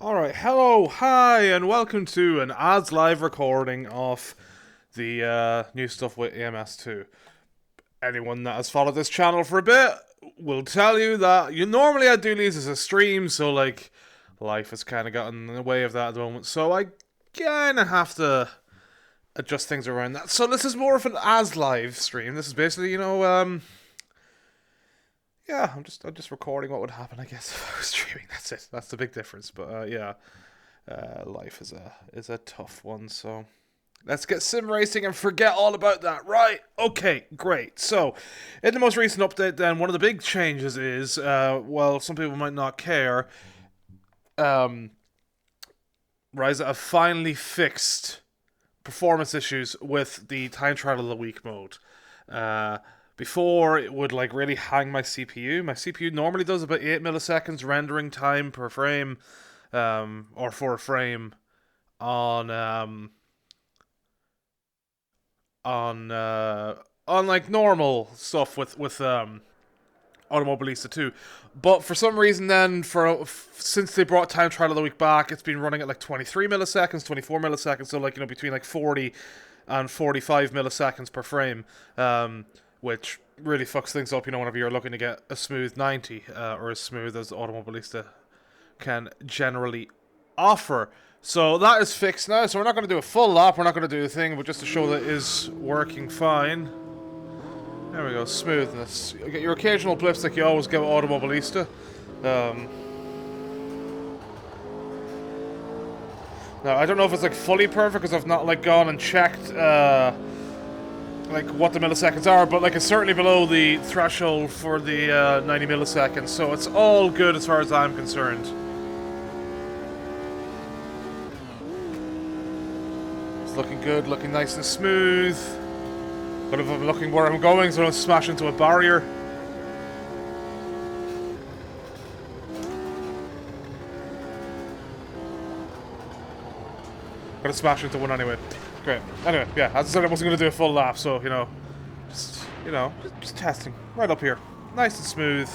Alright, hello, hi, and welcome to an ads live recording of the new stuff with EMS2. Anyone that has followed this channel for a bit will tell you that normally I do these as a stream, so like life has kind of gotten in the way of that at the moment, so I kind of have to adjust things around that. So this is more of an as live stream. This is basically, yeah, I'm just recording what would happen, I guess, if I was streaming. That's it. That's the big difference. But yeah, life is a tough one. So let's get sim racing and forget all about that. Right? Okay, great. So in the most recent update, then one of the big changes is, well, some people might not care. Ryza have finally fixed performance issues with the time trial of the week mode. Before, it would like really hang my CPU. My CPU normally does about 8 milliseconds rendering time per frame, or for a frame on like normal stuff with Automobilista 2. But for some reason then, since they brought time trial of the week back, it's been running at like 23 milliseconds, 24 milliseconds, so like, between like 40 and 45 milliseconds per frame, which really fucks things up, whenever you're looking to get a smooth 90, or as smooth as Automobilista can generally offer. So that is fixed now, so we're not going to do a full lap, we're not going to do a thing, but just to show that it is working fine. There we go, smoothness. You get your occasional blips like you always get with Automobilista. Now, I don't know if it's like fully perfect because I've not like gone and checked like what the milliseconds are, but like it's certainly below the threshold for the 90 milliseconds, so it's all good as far as I'm concerned. It's looking good, looking nice and smooth. But if I'm looking where I'm going, so I don't smash into a barrier. Gonna smash into one anyway. Great. Anyway, yeah, as I said, I wasn't gonna do a full lap, so just testing right up here, nice and smooth.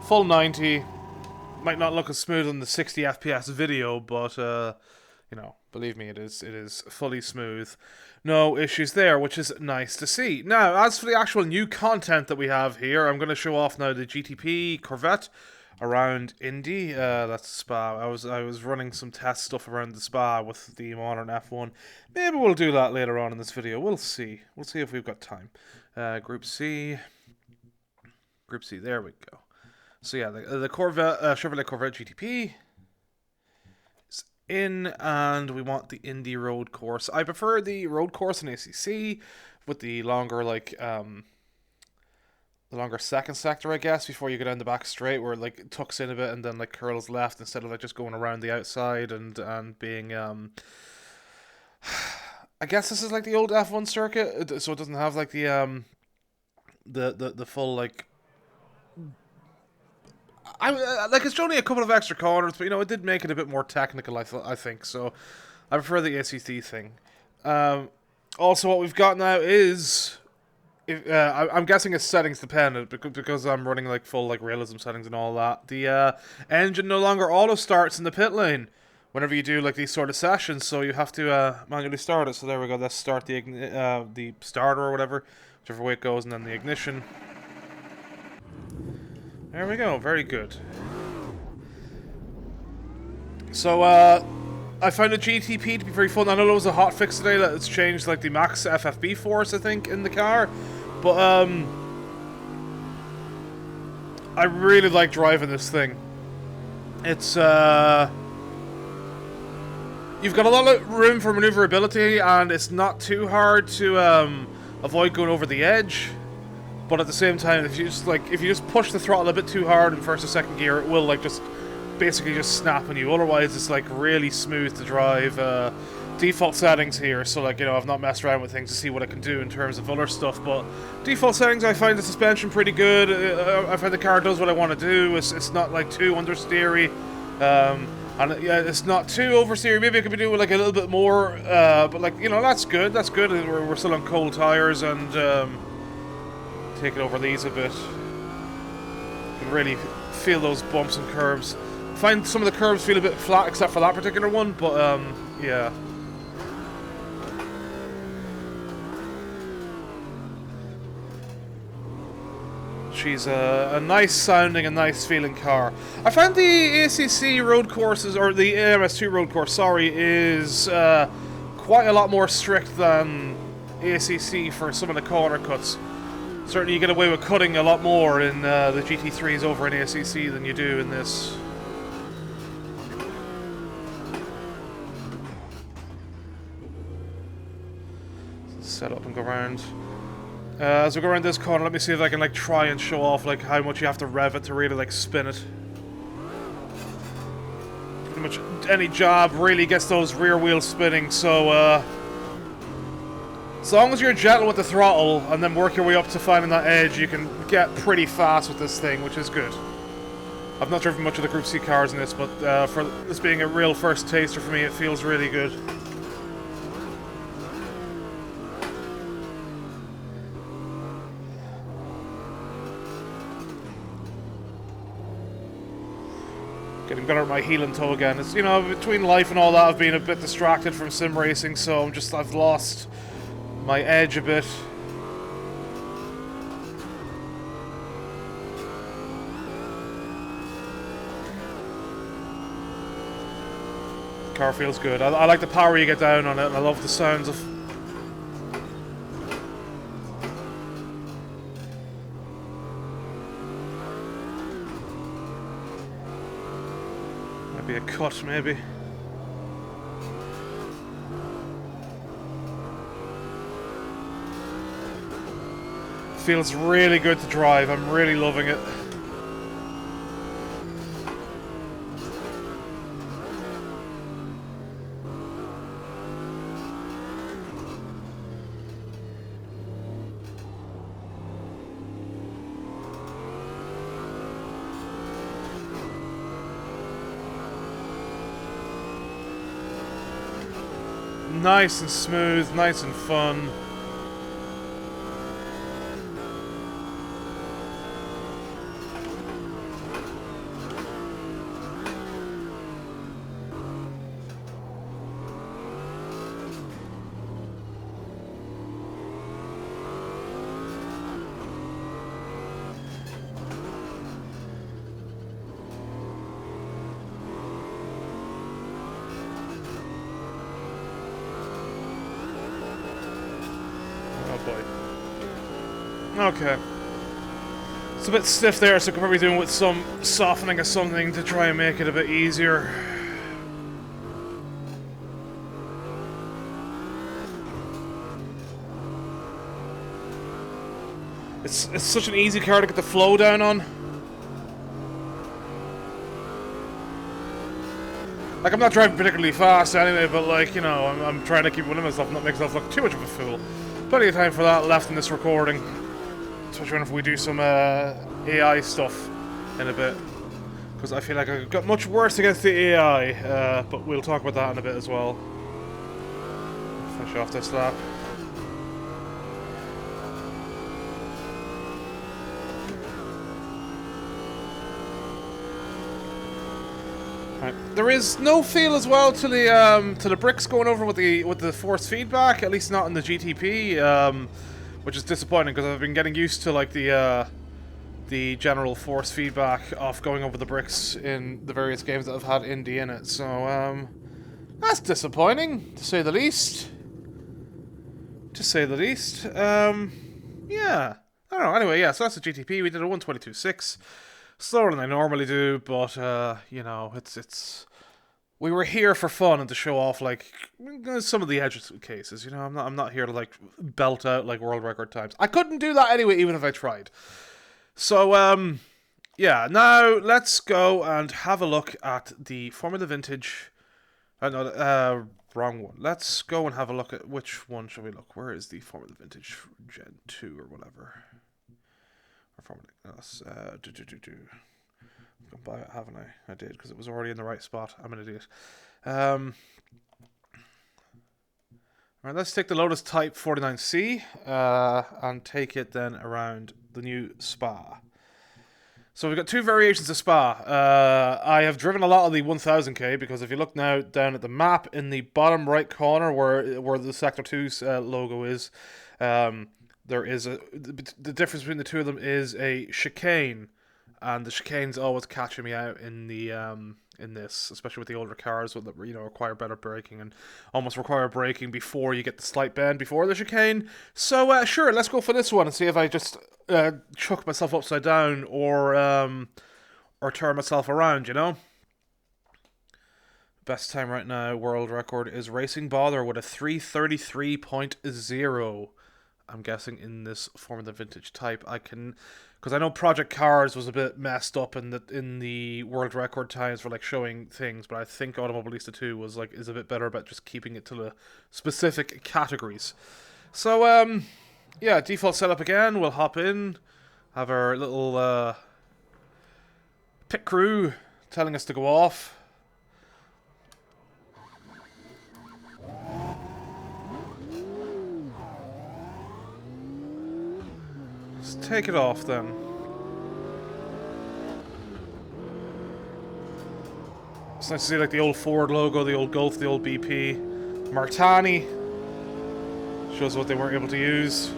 Full 90. Might not look as smooth on the 60 FPS video, but believe me, it is fully smooth. No issues there, which is nice to see. Now, as for the actual new content that we have here, I'm going to show off now the GTP Corvette around Indy. That's the spa. I was running some test stuff around the spa with the modern F1. Maybe we'll do that later on in this video. We'll see. We'll see if we've got time. Group C. Group C. There we go. So yeah, the Corvette, Chevrolet Corvette GTP in, and we want the Indy road course. I prefer the road course in ACC with the longer the longer second sector, I guess, before you go down the back straight, where it like tucks in a bit and then like curls left instead of like just going around the outside and being I guess this is like the old F1 circuit, so it doesn't have like the full like it's only a couple of extra corners, but it did make it a bit more technical, I think. So I prefer the ACT thing. Also, what we've got now is, I'm guessing it's settings dependent because I'm running like full like realism settings and all that. The engine no longer auto starts in the pit lane whenever you do like these sort of sessions, so you have to manually start it. So there we go. Let's start the starter or whatever, whichever way it goes, and then the ignition. There we go, very good. So, I found the GTP to be very fun. I know there was a hotfix today that it's changed, like, the max FFB force, I think, in the car. But, I really like driving this thing. It's, you've got a lot of room for maneuverability, and it's not too hard to, avoid going over the edge. But at the same time, if you just push the throttle a bit too hard in first or second gear, it will like just basically just snap on you. Otherwise, it's like really smooth to drive. Default settings here, so like I've not messed around with things to see what I can do in terms of other stuff. But default settings, I find the suspension pretty good. I find the car does what I want to do. It's not like too understeery, and yeah, it's not too oversteery. Maybe I could be doing like a little bit more, but like that's good. That's good. We're still on cold tires and. Take it over these a bit. You can really feel those bumps and curves. find some of the curves feel a bit flat, except for that particular one, but, yeah. She's a nice sounding and nice feeling car. I found the ACC road courses, or the AMS2 road course, sorry, is quite a lot more strict than ACC for some of the corner cuts. Certainly you get away with cutting a lot more in the GT3s over in ACC than you do in this. Set up and go around. As we go around this corner, let me see if I can like try and show off like how much you have to rev it to really like spin it. Pretty much any job really gets those rear wheels spinning, so as long as you're gentle with the throttle and then work your way up to finding that edge, you can get pretty fast with this thing, which is good. I've not driven much of the Group C cars in this, but for this being a real first taster for me, it feels really good. Getting better at my heel and toe again. It's, you know, between life and all that, I've been a bit distracted from sim racing, so I've lost my edge a bit. The car feels good. I like the power you get down on it, and I love the sounds of... Maybe a cut, maybe. Feels really good to drive. I'm really loving it. Nice and smooth, nice and fun. Okay. It's a bit stiff there, so I could probably do with some softening or something to try and make it a bit easier. It's such an easy car to get the flow down on. Like, I'm not driving particularly fast anyway, but like, you know, I'm trying to keep one of myself, not make myself look too much of a fool. Plenty of time for that left in this recording. Especially if we do some AI stuff in a bit. Because I feel like I've got much worse against the AI, but we'll talk about that in a bit as well. Finish off this lap. Right. There is no feel as well to the bricks going over with the force feedback, at least not in the GTP. Which is disappointing because I've been getting used to like the general force feedback of going over the bricks in the various games that I've had Indy in it. So that's disappointing, to say the least. To say the least. Yeah. I don't know. Anyway, yeah. So that's the GTP. We did a 122.6, slower than I normally do, but you know, it's. We were here for fun and to show off, like, some of the edge cases, you know? I'm not here to, like, belt out, like, world record times. I couldn't do that anyway, even if I tried. So, yeah, now let's go and have a look at the Formula Vintage. No, wrong one. Let's go and have a look at which one shall we look? Where is the Formula Vintage Gen 2 or whatever? Or Formula... Gone by it, haven't I? I did, because it was already in the right spot. I'm an idiot. Alright, let's take the Lotus Type 49C and take it then around the new Spa. So we've got two variations of Spa. I have driven a lot of the 1000k because if you look now down at the map in the bottom right corner where the Sector 2's logo is, there is the difference between the two of them is a chicane, and the chicane's always catching me out in the in this, especially with the older cars that require better braking and almost require braking before you get the slight bend before the chicane. So sure, let's go for this one and see if I just chuck myself upside down or turn myself around. Best time right now, world record, is Racing Bother with a 3:33.0. I'm guessing in this Formula Vintage Type. Because I know Project Cars was a bit messed up in the world record times for like showing things, but I think Automobilista 2 is a bit better about just keeping it to the specific categories. So yeah, default setup again. We'll hop in, have our little pit crew telling us to go off. Let's take it off then. It's nice to see like the old Ford logo, the old Golf, the old BP. Martani. Shows what they weren't able to use.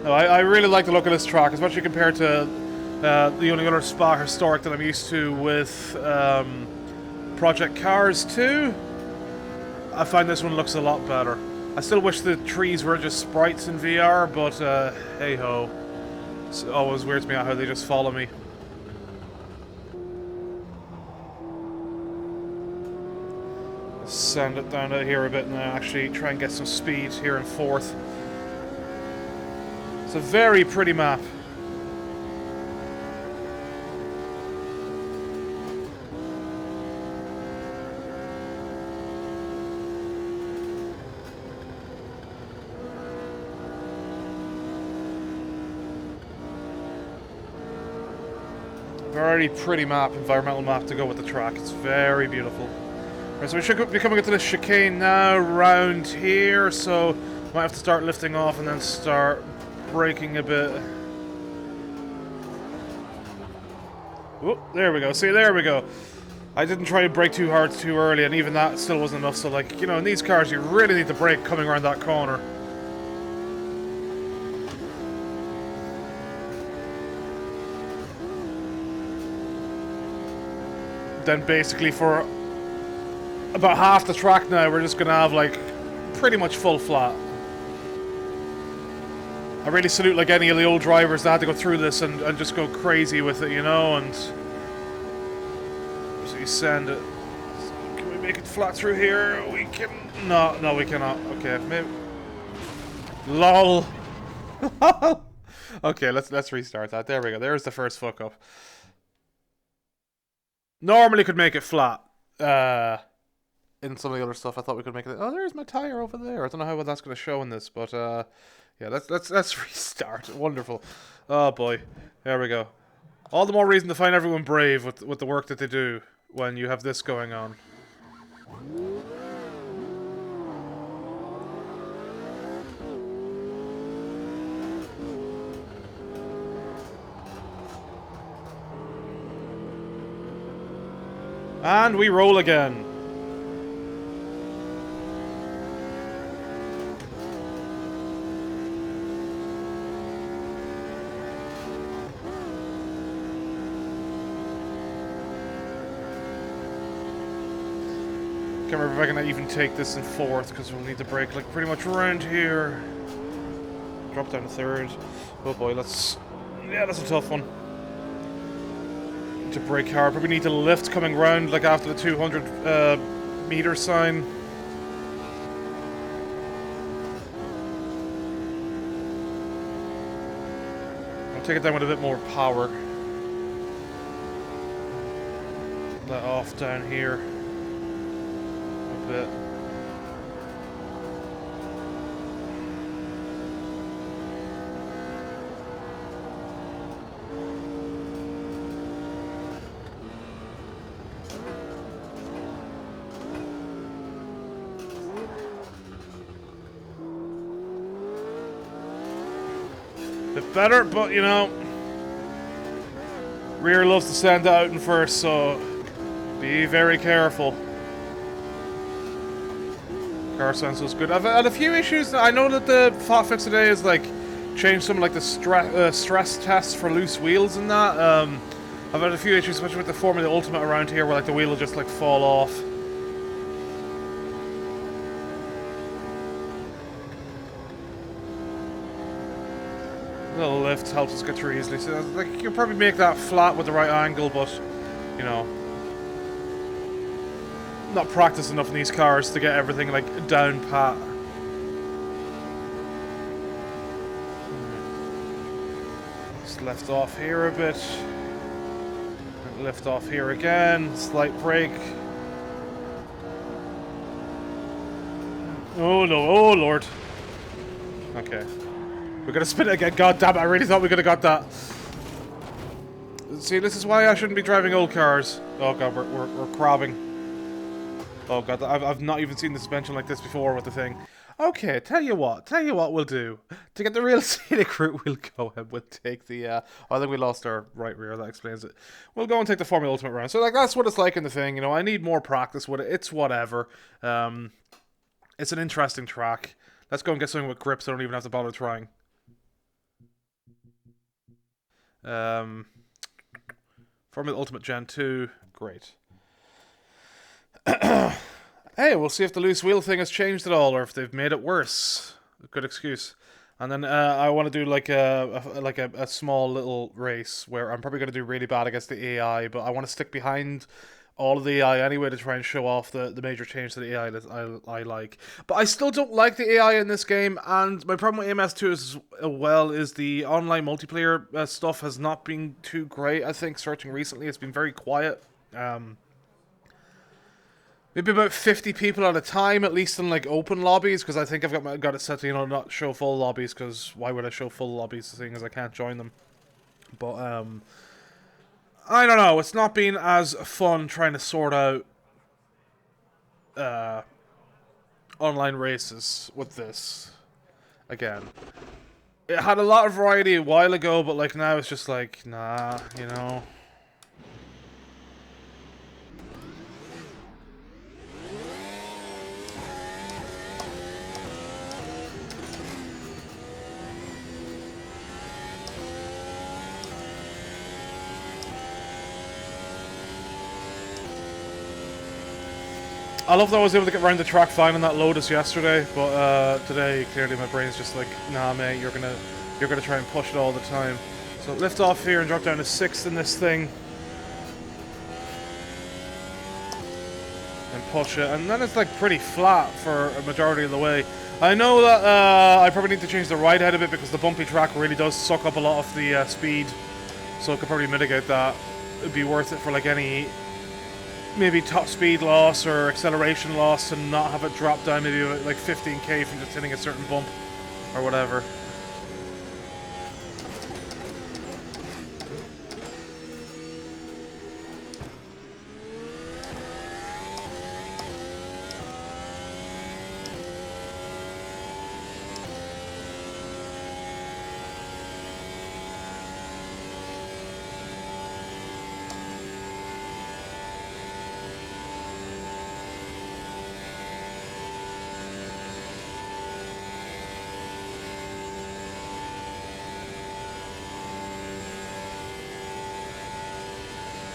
No, I really like the look of this track, especially compared to the only other Spa Historic that I'm used to with Project Cars 2. I find this one looks a lot better. I still wish the trees were just sprites in VR, but hey ho. It always weirds me out how they just follow me. Let's send it down to here a bit now, actually try and get some speed here in fourth. It's a very pretty map. Very pretty map, environmental map to go with the track. It's very beautiful. Right, so we should be coming into this chicane now, round here, so might have to start lifting off and then start braking a bit. Oh, there we go. See, there we go. I didn't try to brake too hard too early, and even that still wasn't enough. So, like, in these cars, you really need to brake coming around that corner. Then basically for about half the track now, we're just going to have, like, pretty much full flat. I really salute, like, any of the old drivers that had to go through this and just go crazy with it, and so you send it. Can we make it flat through here? We can... No, we cannot. Okay, maybe... LOL. Okay, let's restart that. There we go. There's the first fuck up. Normally could make it flat. In some of the other stuff, I thought we could make it. Oh, there's my tire over there. I don't know how well that's going to show in this, but yeah, let's restart. Wonderful. Oh boy, there we go. All the more reason to find everyone brave with the work that they do when you have this going on. And we roll again. Can't remember if I can even take this in fourth because we'll need to brake like pretty much around here. Drop down to third. Oh boy, that's a tough one. To brake hard, probably need to lift coming round like after the 200 meter sign. I'll take it down with a bit more power. Let off down here a bit. Bit better, but Rear loves to stand out in first, so be very careful. Car sounds so good. I've had a few issues. I know that the hotfix today is like changed some like the stress tests for loose wheels and that. I've had a few issues, especially with the Formula Ultimate around here, where like the wheel will just like fall off. A little lift helps us get through easily. So like you can probably make that flat with the right angle, but you know, not practiced enough in these cars to get everything like down pat. Just lift off here a bit. Lift off here again. Slight brake. Oh no! Oh lord. Okay. We're gonna spin it again. God damn it! I really thought we could have got that. See, this is why I shouldn't be driving old cars. Oh god, we're crabbing. Oh god, I've not even seen the suspension like this before with the thing. Okay, tell you what we'll do. To get the real scenic route, we'll go and we'll take the, I think we lost our right rear, that explains it. We'll go and take the Formula Ultimate round. So, like, that's what it's like in the thing, you know, I need more practice with it. It's whatever. It's an interesting track. Let's go and get something with grips. I don't even have to bother trying. Formula Ultimate Gen 2, great. Hey, we'll see if the loose wheel thing has changed at all, or if they've made it worse. Good excuse. And then I want to do like a small little race where I'm probably going to do really bad against the AI, but I want to stick behind all of the AI anyway to try and show off the major change to the AI that I like. But I still don't like the AI in this game, and my problem with AMS2 as well is the online multiplayer stuff has not been too great. I think searching recently, it's been very quiet. Maybe about 50 people at a time, at least in like open lobbies, because I think I've got it set to, you know, not show full lobbies, because why would I show full lobbies, seeing as I can't join them. But I don't know, it's not been as fun trying to sort out online races with this again. It had a lot of variety a while ago, but like now it's just like, nah, you know. I love that I was able to get around the track fine on that Lotus yesterday, but today clearly my brain's just like, nah, mate, you're gonna try and push it all the time. So lift off here and drop down to 6th in this thing, and push it, and then it's like pretty flat for a majority of the way. I know that I probably need to change the ride head a bit because the bumpy track really does suck up a lot of the speed, so I could probably mitigate that. It'd be worth it for like any maybe top speed loss or acceleration loss and not have it drop down maybe like 15k from just hitting a certain bump or whatever.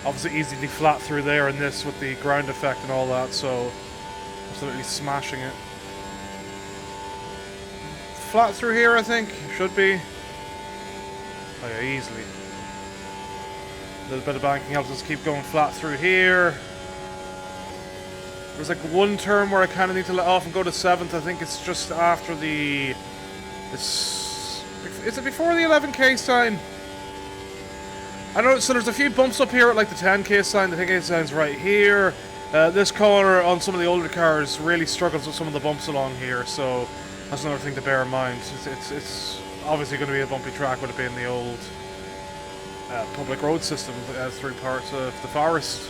Obviously easily flat through there in this with the ground effect and all that, so absolutely smashing it. Flat through here, I think, should be. Oh yeah, easily. A little bit of banking helps us keep going flat through here. There's like one turn where I kind of need to let off and go to 7th. I think it's just after the... Is it before the 11k sign? I know, so there's a few bumps up here at like the 10k sign. The 10k sign's right here. This corner on some of the older cars really struggles with some of the bumps along here, so that's another thing to bear in mind. It's obviously going to be a bumpy track with it being the old public road system through parts of the forest.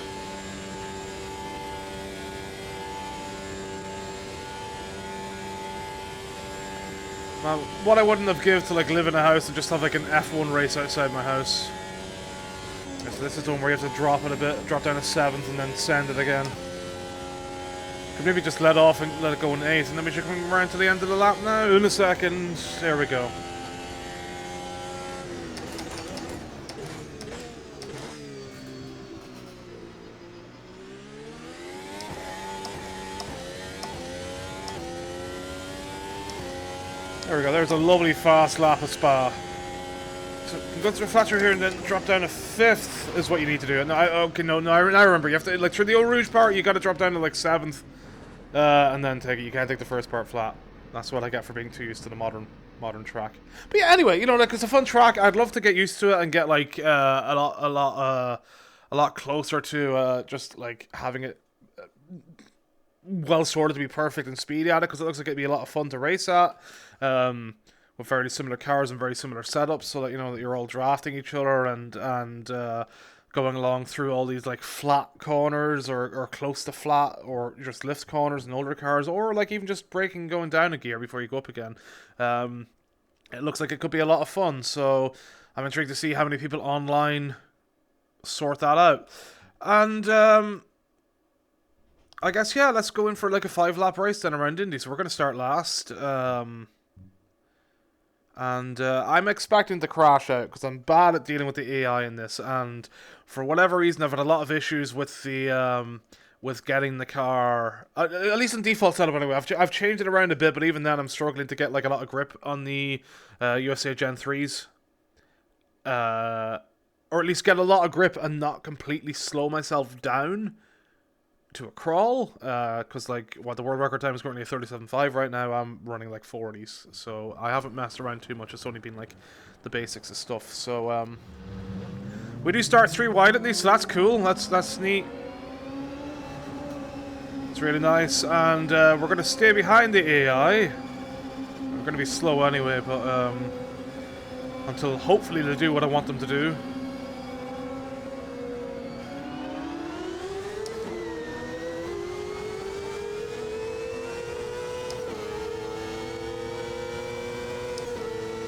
Now, what I wouldn't have give to like live in a house and just have like an F1 race outside my house. So this is the one where you have to drop it a bit, drop down to 7th and then send it again. Could maybe just let off and let it go in 8th, and then we should come around to the end of the lap now in a second. There we go. There we go, there's a lovely fast lap of Spa. So go through Fletcher here and then drop down to 5th is what you need to do. No, I remember. You have to, like, through the Eau Rouge part, you got to drop down to like 7th, and then take it. You can't take the first part flat. That's what I get for being too used to the modern track. But yeah, anyway, you know, like, it's a fun track. I'd love to get used to it and get like a lot closer to just like having it well sorted to be perfect and speedy at it, because it looks like it'd be a lot of fun to race at. With very similar cars and very similar setups, so that you know that you're all drafting each other and going along through all these like flat corners or close to flat, or just lift corners in older cars, or like even just braking and going down a gear before you go up again. It looks like it could be a lot of fun, so I'm intrigued to see how many people online sort that out. And I guess, yeah, let's go in for like a 5-lap race then around Indy. So we're going to start last. And I'm expecting to crash out because I'm bad at dealing with the AI in this, and for whatever reason I've had a lot of issues with the with getting the car, at least in default setup anyway. I've changed it around a bit, but even then I'm struggling to get like a lot of grip on the USA Gen 3s, or at least get a lot of grip and not completely slow myself down to a crawl, because like what the world record time is currently 37.5 right now. I'm running like 40s, so I haven't messed around too much. It's only been like the basics of stuff. So we do start 3 wide at least, so that's cool. That's neat. It's really nice, and we're gonna stay behind the AI. We're gonna be slow anyway, but until hopefully they do what I want them to do.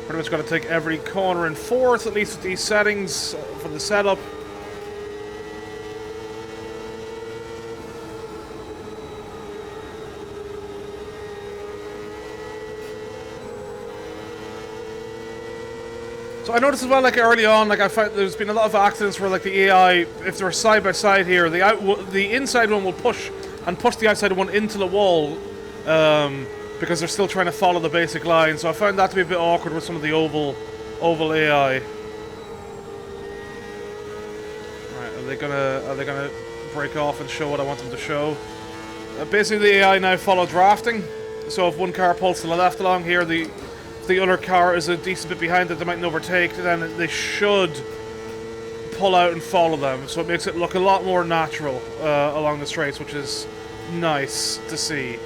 Pretty much got to take every corner in 4th, at least with these settings for the setup. So I noticed as well, like early on, like I found there's been a lot of accidents where like the AI, if they're side by side here, the inside one will push the outside one into the wall. Because they're still trying to follow the basic line, so I found that to be a bit awkward with some of the oval AI. Right, are they gonna break off and show what I want them to show? Basically, the AI now follow drafting. So if one car pulls to the left along here, if the other car is a decent bit behind it, they mightn't overtake. Then they should pull out and follow them. So it makes it look a lot more natural along the straights, which is nice to see.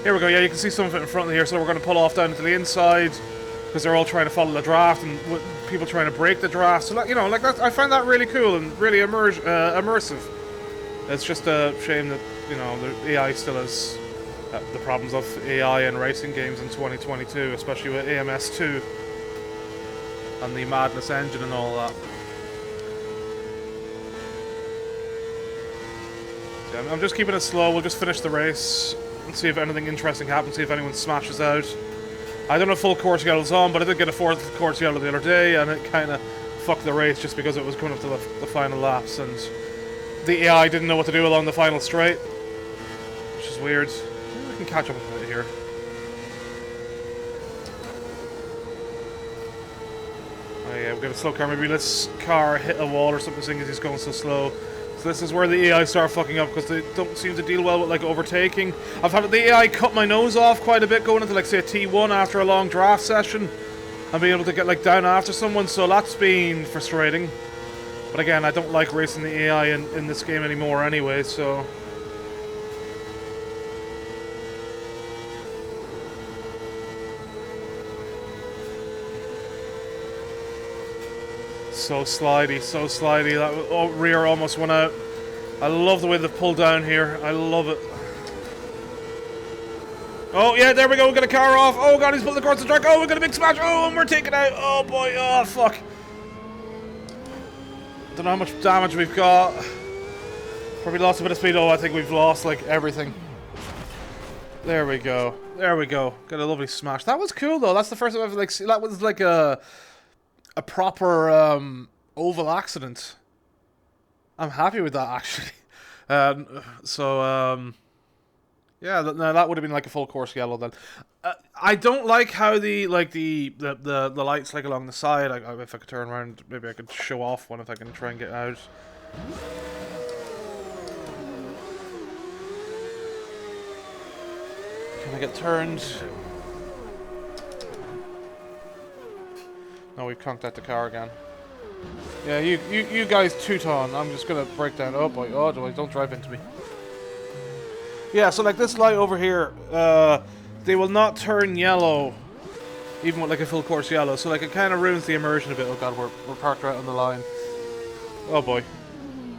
Here we go, yeah, you can see some of it in front of here, so we're going to pull off down to the inside, because they're all trying to follow the draft, and people trying to break the draft, so, you know, like, that, I find that really cool and really immersive. It's just a shame that, you know, the AI still has the problems of AI in racing games in 2022, especially with AMS2, and the Madness engine and all that. So, yeah, I'm just keeping it slow, we'll just finish the race. And see if anything interesting happens, see if anyone smashes out. I don't have full course yellows on, but I did get a 4th course yellow the other day, and it kind of fucked the race just because it was coming up to the final laps, and the AI didn't know what to do along the final straight, which is weird. Maybe we can catch up a bit here. Oh yeah, we've got a slow car. Maybe this car hit a wall or something, seeing as he's going so slow. So this is where the AI start fucking up, because they don't seem to deal well with like overtaking. I've had the AI cut my nose off quite a bit going into like say a T1 after a long draft session, and being able to get like down after someone, so that's been frustrating. But again, I don't like racing the AI in this game anymore anyway, so... So slidey, so slidey. That rear almost went out. I love the way they've pulled down here. I love it. Oh, yeah, there we go. We got a car off. Oh, God, he's pulled across the track. Oh, we got a big smash. Oh, and we're taking out. Oh, boy. Oh, fuck. Don't know how much damage we've got. Probably lost a bit of speed. Oh, I think we've lost like everything. There we go. There we go. Got a lovely smash. That was cool though. That's the first time I've like seen. That was like a proper oval accident. I'm happy with that actually. Yeah, no, that would have been like a full course yellow then. I don't like how the lights like along the side. If I could turn around, maybe I could show off one if I can try and get out. Can I get turned? No, we conked out the car again. Yeah, you guys two-ton. I'm just gonna break down. Oh boy, oh boy, don't drive into me. Yeah, so like this light over here, they will not turn yellow, even with like a full course yellow. So like it kind of ruins the immersion a bit. Oh god, we're parked right on the line. Oh boy.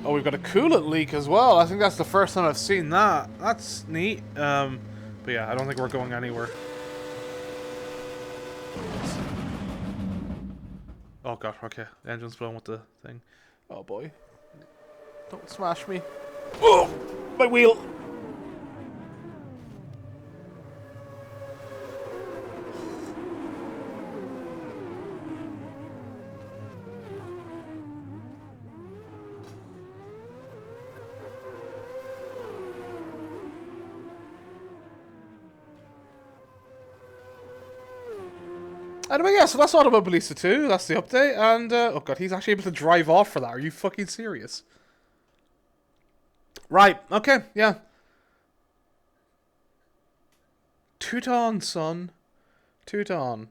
Oh, we've got a coolant leak as well. I think that's the first time I've seen that. That's neat. But yeah, I don't think we're going anywhere. Oh god, okay. The engine's blowing with the thing. Oh boy. Don't smash me. Oh! My wheel! Anyway, yeah, so that's Automobilista 2, that's the update, and, oh god, he's actually able to drive off for that, are you fucking serious? Right, okay, yeah. Toot on, son. Toot on.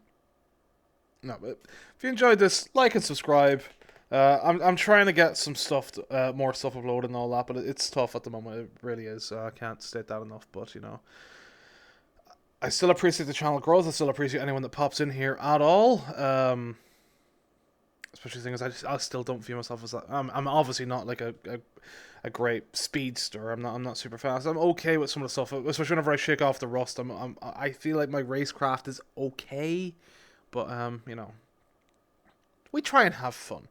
No, but if you enjoyed this, like and subscribe. I'm trying to get some stuff, more stuff uploaded and all that, but it's tough at the moment, it really is, I can't state that enough, but, you know. I still appreciate the channel growth. I still appreciate anyone that pops in here at all. Especially things I still don't view myself as that. I'm obviously not like a great speedster. I'm not super fast. I'm okay with some of the stuff, especially whenever I shake off the rust. I feel like my racecraft is okay, but you know, we try and have fun.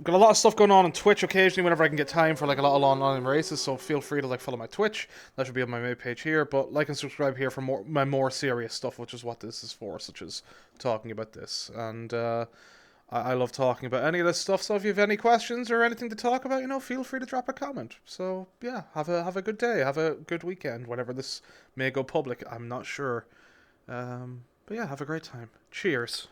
Got a lot of stuff going on Twitch occasionally whenever I can get time for like a lot of online races, so feel free to like follow my Twitch. That should be on my main page here, but like and subscribe here for my more serious stuff, which is what this is for, such as talking about this. And I love talking about any of this stuff, so if you have any questions or anything to talk about, you know, feel free to drop a comment. So yeah, have a good day, have a good weekend, whenever this may go public, I'm not sure. But yeah, have a great time. Cheers.